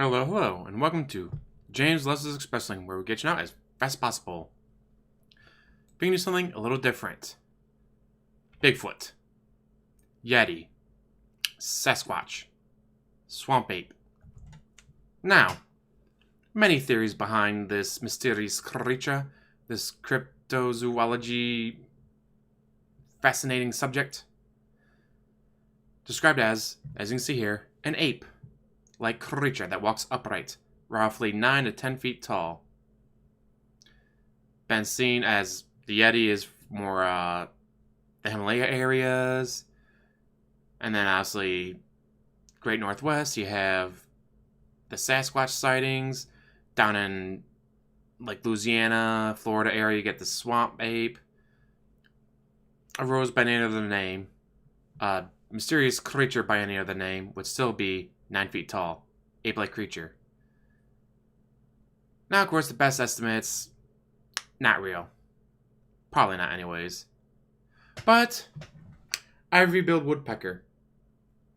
Hello, hello, and welcome to James Leslie's Express Lane, where we get you out as fast as possible. Bringing you something a little different. Bigfoot, Yeti, Sasquatch, Swamp Ape. Now, many theories behind this mysterious creature, this cryptozoology fascinating subject. Described as you can see here, an ape-like creature that walks upright, roughly 9 to 10 feet tall. Been seen as the Yeti is more the Himalaya areas, and then obviously Great Northwest. You have the Sasquatch sightings down in like Louisiana, Florida area. You get the swamp ape. Arose by any other name, mysterious creature by any other name would still be 9 feet tall, ape-like creature. Now, of course, the best estimates, not real. Probably not anyways. But, ivory-billed woodpecker.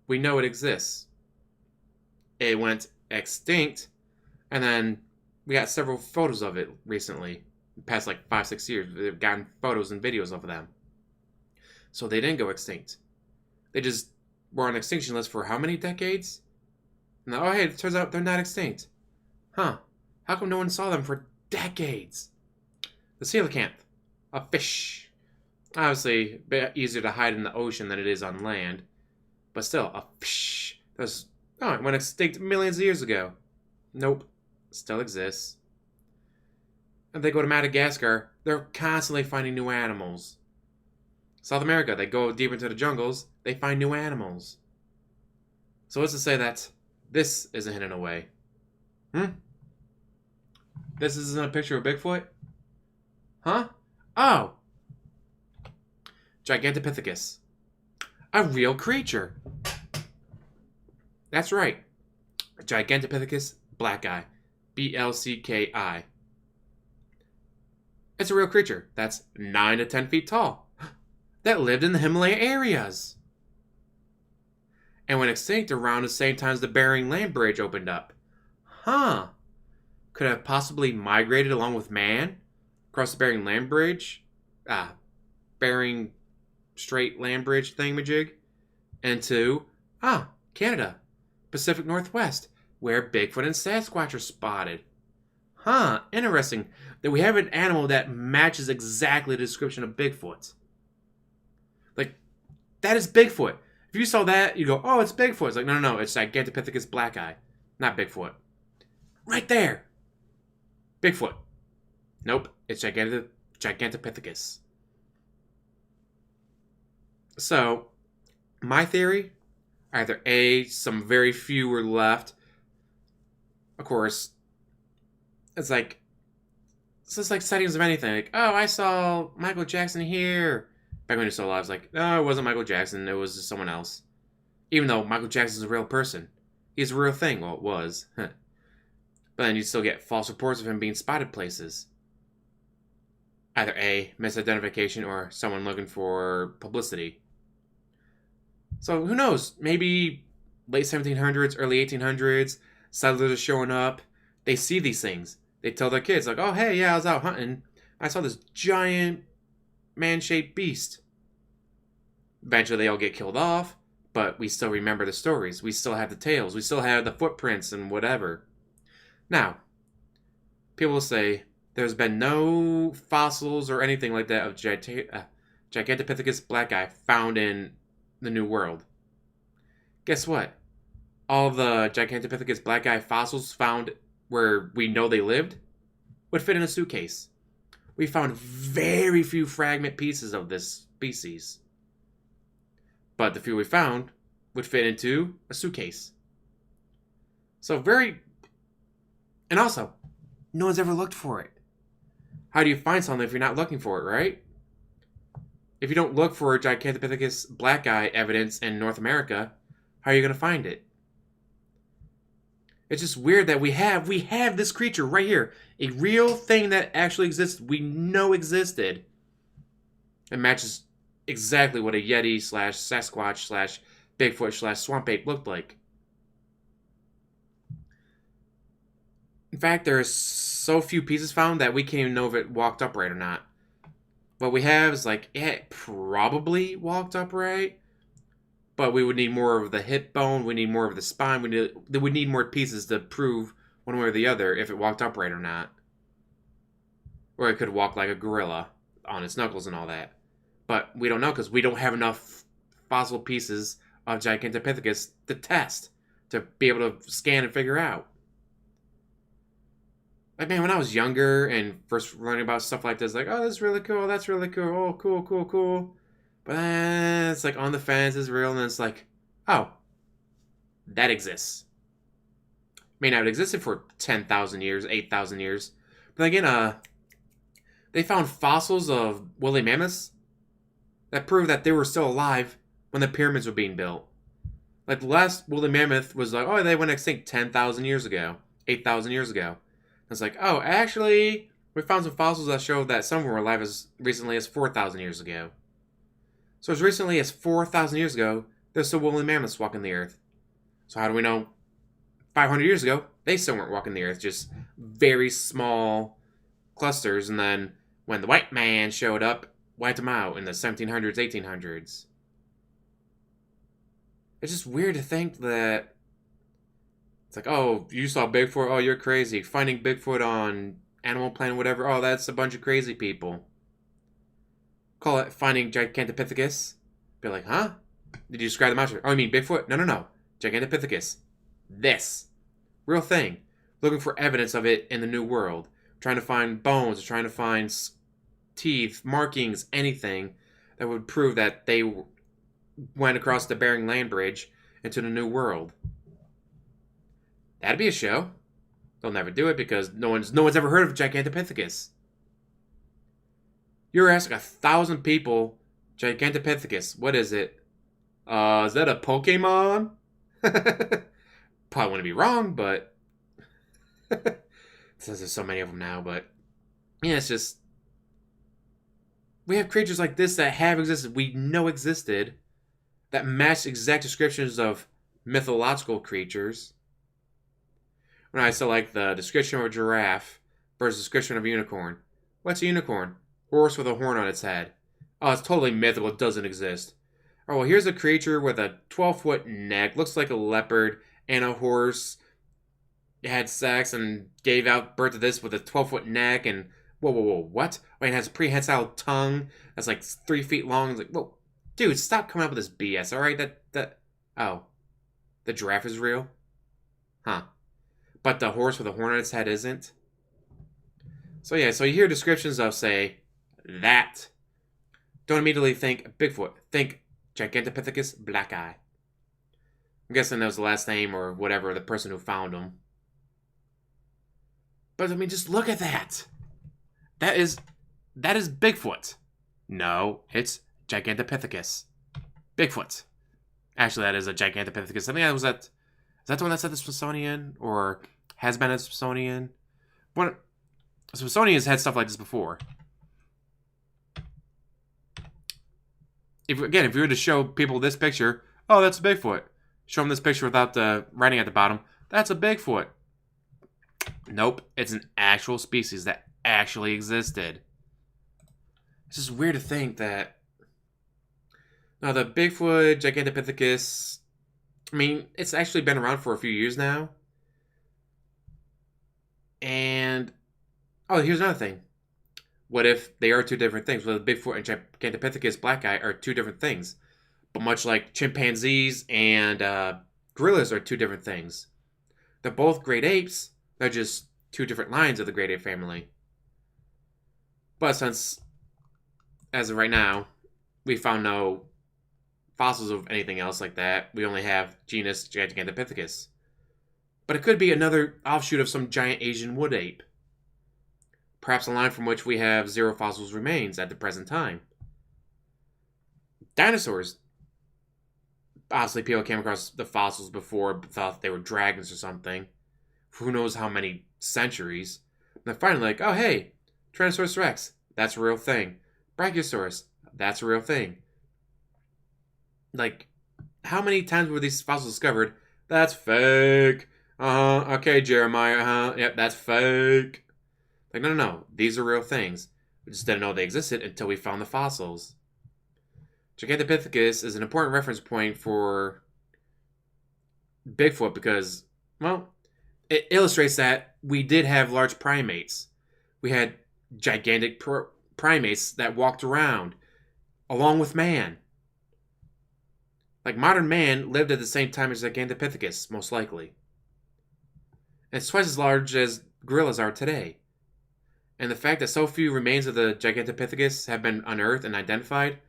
We know it exists. It went extinct, and then we got several photos of it recently. The past like 5-6 years, they've gotten photos and videos of them. So they didn't go extinct. They just were on extinction list for how many decades? Now, oh hey, it turns out they're not extinct. Huh. How come no one saw them for decades? The coelacanth. A fish. Obviously, a bit easier to hide in the ocean than it is on land. But still, a fish. It went extinct millions of years ago. Nope. Still exists. And they go to Madagascar, they're constantly finding new animals. South America, they go deep into the jungles, they find new animals. So what's to say that this isn't hidden away? This isn't a picture of Bigfoot? Huh? Oh! Gigantopithecus. A real creature. That's right. Gigantopithecus blacki. BLCKI. It's a real creature that's 9 to 10 feet tall that lived in the Himalaya areas and went extinct around the same time as the Bering Land Bridge opened up. Huh. Could have possibly migrated along with man across the Bering Land Bridge, Bering Strait Land Bridge thingamajig, into, Canada, Pacific Northwest, where Bigfoot and Sasquatch are spotted. Huh, interesting that we have an animal that matches exactly the description of Bigfoot. Like, that is Bigfoot. If you saw that, you go, oh, it's Bigfoot. It's like, no, it's Gigantopithecus blacki, not Bigfoot. Right there. Bigfoot. Nope, it's Gigantopithecus. So, my theory, either A, some very few were left. Of course, it's just like sightings of anything. Like, oh, I saw Michael Jackson here. Back when he was still alive, I was like, no, it wasn't Michael Jackson. It was just someone else. Even though Michael Jackson's a real person. He's a real thing. Well, it was. But then you'd still get false reports of him being spotted places. Either A, misidentification, or someone looking for publicity. So who knows? Maybe late 1700s, early 1800s, settlers are showing up. They see these things. They tell their kids, like, oh, hey, yeah, I was out hunting. I saw this giant man-shaped beast. Eventually, they all get killed off, but we still remember the stories. We still have the tales. We still have the footprints and whatever. Now, people will say there's been no fossils or anything like that of Gigantopithecus blacki found in the New World. Guess what? All the Gigantopithecus blacki fossils found where we know they lived would fit in a suitcase. We found very few fragment pieces of this species. But the few we found would fit into a suitcase. So and also, no one's ever looked for it. How do you find something if you're not looking for it, right? If you don't look for Gigantopithecus blacki evidence in North America, how are you going to find it? It's just weird that we have this creature right here. A real thing that actually exists, we know existed. It matches exactly what a Yeti / Sasquatch / Bigfoot / Swamp Ape looked like. In fact, there's so few pieces found that we can't even know if it walked upright or not. What we have is like, yeah, it probably walked upright, but we would need more of the hip bone. We need more of the spine. We need more pieces to prove one way or the other if it walked upright or not. Or it could walk like a gorilla on its knuckles and all that. But we don't know because we don't have enough fossil pieces of Gigantopithecus to test, to be able to scan and figure out. Like, man, when I was younger and first learning about stuff like this, like, oh, that's really cool, that's really cool, oh, cool, cool, cool. But then it's like on the fence, it's real, and then it's like, oh, that exists. May not have existed for 10,000 years, 8,000 years. But again, they found fossils of woolly mammoths that prove that they were still alive when the pyramids were being built. Like the last woolly mammoth was like, oh, they went extinct 10,000 years ago, 8,000 years ago. It's like, oh, actually, we found some fossils that show that some were alive as recently as 4,000 years ago. So as recently as 4,000 years ago, there's still woolly mammoths walking the earth. So how do we know 500 years ago, they still weren't walking the earth, just very small clusters, and then when the white man showed up, wiped them out in the 1700s, 1800s. It's just weird to think that it's like, oh, you saw Bigfoot, oh, you're crazy. Finding Bigfoot on Animal Planet, whatever, oh, that's a bunch of crazy people. Call it finding Gigantopithecus. Be like, huh? Did you describe the monster? Oh, you mean Bigfoot? No, no, no. Gigantopithecus. This. Real thing. Looking for evidence of it in the New World. Trying to find bones, trying to find teeth, markings, anything that would prove that they went across the Bering Land Bridge into the New World. That'd be a show. They'll never do it because no one's ever heard of Gigantopithecus. You're asking 1,000 people, Gigantopithecus, what is it? Is that a Pokemon? Probably wouldn't be wrong, but since there's so many of them now, but yeah, it's just we have creatures like this that have existed, we know existed, that match exact descriptions of mythological creatures. When I saw like the description of a giraffe versus description of a unicorn. What's a unicorn? Horse with a horn on its head. Oh, it's totally mythical. It doesn't exist. Oh, well, here's a creature with a 12-foot neck. Looks like a leopard and a horse. Had sex and gave out birth to this with a 12-foot neck. And whoa, whoa, whoa, what? Wait, it has a prehensile tongue that's like 3 feet long. It's like, whoa, dude, stop coming up with this BS, all right? Oh, the giraffe is real? Huh. But the horse with a horn on its head isn't? So yeah, so you hear descriptions of, say, that. Don't immediately think Bigfoot. Think Gigantopithecus black eye. I'm guessing that was the last name or whatever, the person who found him. But I mean, just look at that. That is Bigfoot. No, it's Gigantopithecus. Bigfoot. Actually, that is a Gigantopithecus. I think that was that. Is that the one that's at the Smithsonian or has been at the Smithsonian? One, Smithsonian's had stuff like this before. If you were to show people this picture, oh, that's a Bigfoot. Show them this picture without the writing at the bottom. That's a Bigfoot. Nope, it's an actual species that actually existed. It's just weird to think that. Now, the Bigfoot, Gigantopithecus, I mean, it's actually been around for a few years now. And, oh, here's another thing. What if they are two different things? Well, Bigfoot and Gigantopithecus black eye are two different things. But much like chimpanzees and gorillas are two different things. They're both great apes. They're just two different lines of the great ape family. But since, as of right now, we found no fossils of anything else like that, we only have genus Gigantopithecus. But it could be another offshoot of some giant Asian wood ape. Perhaps a line from which we have zero fossils remains at the present time. Dinosaurs. Obviously, people came across the fossils before, but thought they were dragons or something. Who knows how many centuries. And then finally, like, oh, hey, Tyrannosaurus rex. That's a real thing. Brachiosaurus. That's a real thing. Like, how many times were these fossils discovered? That's fake. Okay, Jeremiah, yep, that's fake. Like, no, no, no, these are real things. We just didn't know they existed until we found the fossils. Gigantopithecus is an important reference point for Bigfoot because, well, it illustrates that we did have large primates. We had gigantic primates that walked around along with man. Like modern man lived at the same time as Gigantopithecus, most likely. And it's twice as large as gorillas are today. And the fact that so few remains of the Gigantopithecus have been unearthed and identified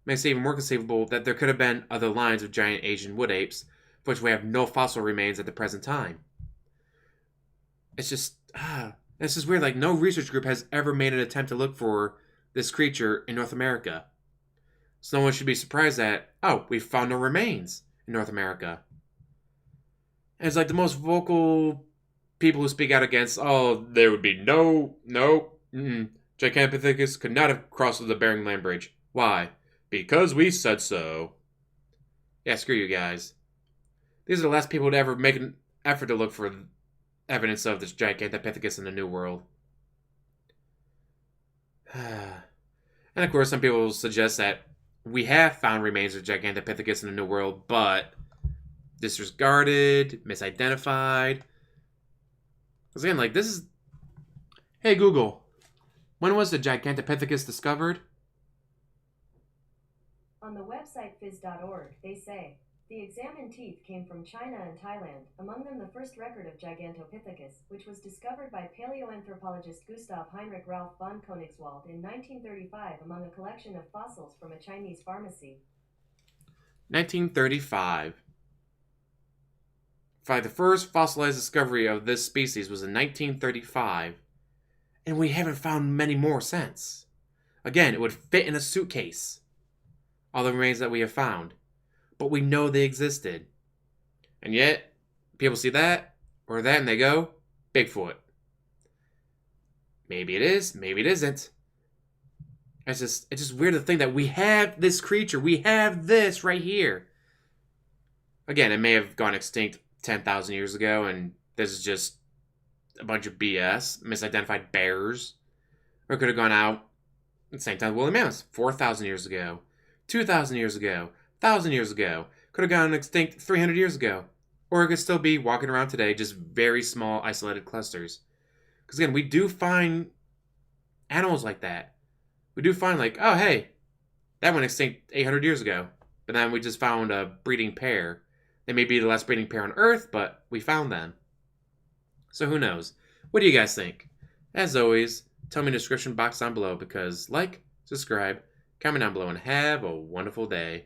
makes it even more conceivable that there could have been other lines of giant Asian wood apes, for which we have no fossil remains at the present time. It's just, it's just weird. Like, no research group has ever made an attempt to look for this creature in North America. So no one should be surprised that, oh, we found no remains in North America. And it's like the most vocal people who speak out against, oh, there would be no, Gigantopithecus could not have crossed the Bering Land Bridge. Why? Because we said so. Yeah, screw you guys. These are the last people to ever make an effort to look for evidence of this Gigantopithecus in the New World. And of course, some people suggest that we have found remains of Gigantopithecus in the New World, but disregarded, misidentified. Because again, like, this is... Hey, Google, when was the Gigantopithecus discovered? On the website phys.org, they say, the examined teeth came from China and Thailand, among them the first record of Gigantopithecus, which was discovered by paleoanthropologist Gustav Heinrich Ralph von Koenigswald in 1935 among a collection of fossils from a Chinese pharmacy. 1935. The first fossilized discovery of this species was in 1935, and we haven't found many more since. Again, it would fit in a suitcase, all the remains that we have found. But we know they existed. And yet, people see that, or that, and they go, Bigfoot. Maybe it is, maybe it isn't. It's just weird to think that we have this creature, we have this right here. Again, it may have gone extinct 10,000 years ago, and this is just a bunch of BS, misidentified bears. Or it could have gone out at the same time woolly mammoths, 4,000 years ago, 2,000 years ago, 1,000 years ago. Could have gone extinct 300 years ago. Or it could still be walking around today, just very small, isolated clusters. Because again, we do find animals like that. We do find, like, oh, hey, that went extinct 800 years ago. But then we just found a breeding pair. They may be the last breeding pair on Earth, but we found them. So who knows? What do you guys think? As always, tell me in the description box down below because like, subscribe, comment down below, and have a wonderful day.